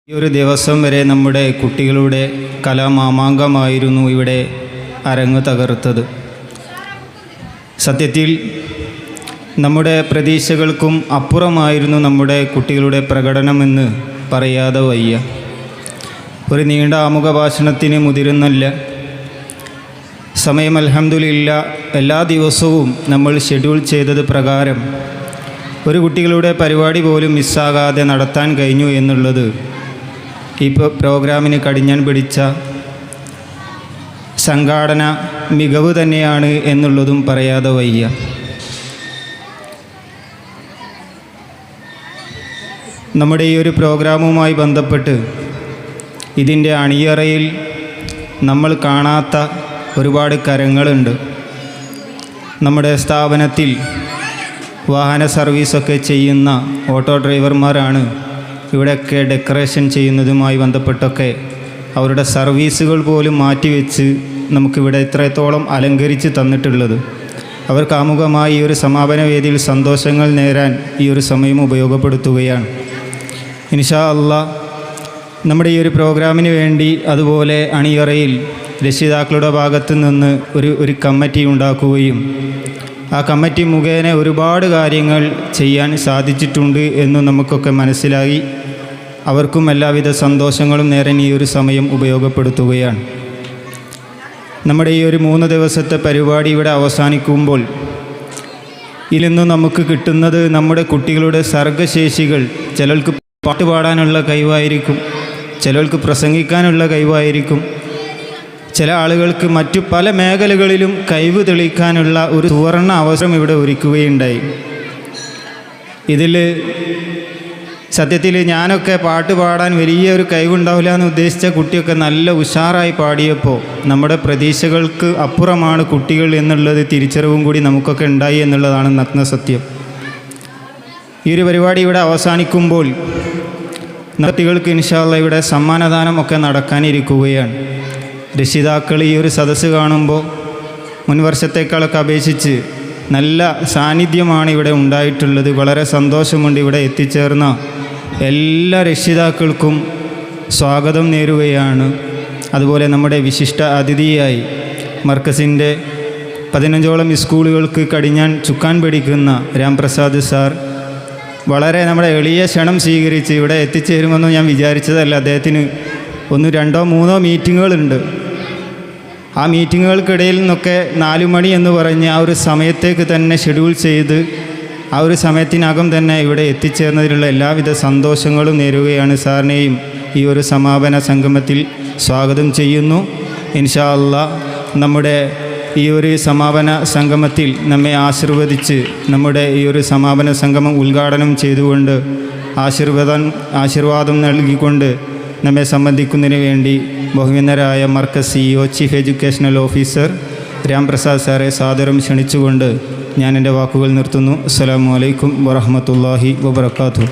ഈ ഒരു ദിവസം വരെ നമ്മുടെ കുട്ടികളുടെ കലാമാമാങ്കമായിരുന്നു ഇവിടെ അരങ്ങ് തകർത്തത്. സത്യത്തിൽ നമ്മുടെ പ്രതീക്ഷകൾക്കും അപ്പുറമായിരുന്നു നമ്മുടെ കുട്ടികളുടെ പ്രകടനമെന്ന് പറയാതെ വയ്യ. ഒരു നീണ്ട ആമുഖ ഭാഷണത്തിന് മുതിരുന്നില്ല. സമയം അൽഹംദുലില്ലാ എല്ലാ ദിവസവും നമ്മൾ ഷെഡ്യൂൾ ചെയ്തത് പ്രകാരം ഒരു കുട്ടികളുടെ പരിപാടി പോലും മിസ്സാകാതെ നടത്താൻ കഴിഞ്ഞു എന്നുള്ളത് ഈ പ്രോഗ്രാമിന് കടിഞ്ഞാൻ പിടിച്ച സംഘാടന മികവ് തന്നെയാണ് എന്നുള്ളതും പറയാതെ വയ്യ. നമ്മുടെ ഈ ഒരു പ്രോഗ്രാമുമായി ബന്ധപ്പെട്ട് ഇതിൻ്റെ അണിയറയിൽ നമ്മൾ കാണാത്ത ഒരുപാട് കരങ്ങളുണ്ട്. നമ്മുടെ സ്ഥാപനത്തിൽ വാഹന സർവീസൊക്കെ ചെയ്യുന്ന ഓട്ടോ ഡ്രൈവർമാരാണ് ഇവിടെയൊക്കെ ഡെക്കറേഷൻ ചെയ്യുന്നതുമായി ബന്ധപ്പെട്ടൊക്കെ അവരുടെ സർവീസുകൾ പോലും മാറ്റിവെച്ച് നമുക്കിവിടെ ഇത്രത്തോളം അലങ്കരിച്ച് തന്നിട്ടുള്ളത്. അവർക്ക് ആമുഖമായി ഈ ഒരു സമാപന വേദിയിൽ സന്തോഷങ്ങൾ നേരാൻ ഈ ഒരു സമയം ഉപയോഗപ്പെടുത്തുകയാണ്. ഇൻഷാ അല്ലാഹ് നമ്മുടെ ഈ ഒരു പ്രോഗ്രാമിന് വേണ്ടി അതുപോലെ അണിയറയിൽ രക്ഷിതാക്കളുടെ ഭാഗത്തു നിന്ന് ഒരു കമ്മിറ്റി ഉണ്ടാക്കുകയും ആ കമ്മിറ്റി മുഖേന ഒരുപാട് കാര്യങ്ങൾ ചെയ്യാൻ സാധിച്ചിട്ടുണ്ട് എന്ന് നമുക്കൊക്കെ മനസ്സിലായി. അവർക്കും എല്ലാവിധ സന്തോഷങ്ങളും നേരാൻ ഈ ഒരു സമയം ഉപയോഗപ്പെടുത്തുകയാണ്. നമ്മുടെ ഈ ഒരു 3 ദിവസത്തെ പരിപാടി ഇവിടെ അവസാനിക്കുമ്പോൾ ഇതിൽ നിന്ന് നമുക്ക് കിട്ടുന്നത് നമ്മുടെ കുട്ടികളുടെ സർഗ്ഗശേഷികൾ. ചിലർക്ക് പാട്ട് പാടാനുള്ള കഴിവായിരിക്കും, ചിലർക്ക് പ്രസംഗിക്കാനുള്ള കഴിവായിരിക്കും, ചില ആളുകൾക്ക് മറ്റു പല മേഖലകളിലും കഴിവ് തെളിയിക്കാനുള്ള ഒരു സുവർണ്ണ അവസരം ഇവിടെ ഒരുക്കുകയുണ്ടായി. ഇതിൽ സത്യത്തിൽ ഞാനൊക്കെ പാട്ട് പാടാൻ വലിയ ഒരു കഴിവുണ്ടാവില്ല എന്ന് ഉദ്ദേശിച്ച കുട്ടിയൊക്കെ നല്ല ഉഷാറായി പാടിയപ്പോൾ നമ്മുടെ പ്രതീക്ഷകൾക്ക് അപ്പുറമാണ് കുട്ടികൾ എന്നുള്ളത് തിരിച്ചറിവും കൂടി നമുക്കൊക്കെ ഉണ്ടായി എന്നുള്ളതാണ് നഗ്ന സത്യം. ഈ ഒരു പരിപാടി ഇവിടെ അവസാനിക്കുമ്പോൾ കുട്ടികൾക്ക് ഇൻഷാ അല്ലാഹ് ഇവിടെ സമ്മാനദാനം ഒക്കെ നടക്കാനിരിക്കുകയാണ്. രക്ഷിതാക്കൾ ഈ ഒരു സദസ്സ് കാണുമ്പോൾ മുൻ വർഷത്തേക്കാളൊക്കെ അപേക്ഷിച്ച് നല്ല സാന്നിധ്യമാണ് ഇവിടെ ഉണ്ടായിട്ടുള്ളത്. വളരെ സന്തോഷമുണ്ട്. ഇവിടെ എത്തിച്ചേർന്ന എല്ലാ രക്ഷിതാക്കൾക്കും സ്വാഗതം നേരുകയാണ്. അതുപോലെ നമ്മുടെ വിശിഷ്ട അതിഥിയായി മർക്കസിൻ്റെ 15ഓളം സ്കൂളുകൾക്ക് കടിഞ്ഞാൻ ചുക്കാൻ പിടിക്കുന്ന രാംപ്രസാദ് സാർ വളരെ നമ്മുടെ എളിയ ക്ഷണം സ്വീകരിച്ച് ഇവിടെ എത്തിച്ചേരുമെന്ന് ഞാൻ വിചാരിച്ചതല്ല. അദ്ദേഹത്തിന് 1, 2, 3 മീറ്റിങ്ങുകളുണ്ട്. ആ മീറ്റിങ്ങുകൾക്കിടയിൽ നിന്നൊക്കെ 4 മണി എന്ന് പറഞ്ഞ് ആ ഒരു സമയത്തേക്ക് തന്നെ ഷെഡ്യൂൾ ചെയ്ത് ആ ഒരു സമയത്തിനകം തന്നെ ഇവിടെ എത്തിച്ചേർന്നതിലുള്ള എല്ലാവിധ സന്തോഷങ്ങളും നേരുകയാണ്. സാറിനെയും ഈ ഒരു സമാപന സംഗമത്തിൽ സ്വാഗതം ചെയ്യുന്നു. ഇൻഷാ അല്ലാഹ് നമ്മുടെ ഈ ഒരു സമാപന സംഗമത്തിൽ നമ്മെ ആശീർവദിച്ച് നമ്മുടെ ഈ ഒരു സമാപന സംഗമം ഉദ്ഘാടനം ചെയ്തുകൊണ്ട് ആശീർവാദം നൽകിക്കൊണ്ട് നമ്മെ സംബന്ധിക്കുന്നതിന് വേണ്ടി ബഹുമാന്യരായ Markaz CEO chief educational officer Ramprasad സാറെ സാദരം ക്ഷണിച്ചുകൊണ്ട് ഞാൻ എൻ്റെ വാക്കുകൾ നിർത്തുന്നു. അസ്സലാമു അലൈക്കും വറഹ്മത്തുള്ളാഹി വബറകാതുഹു.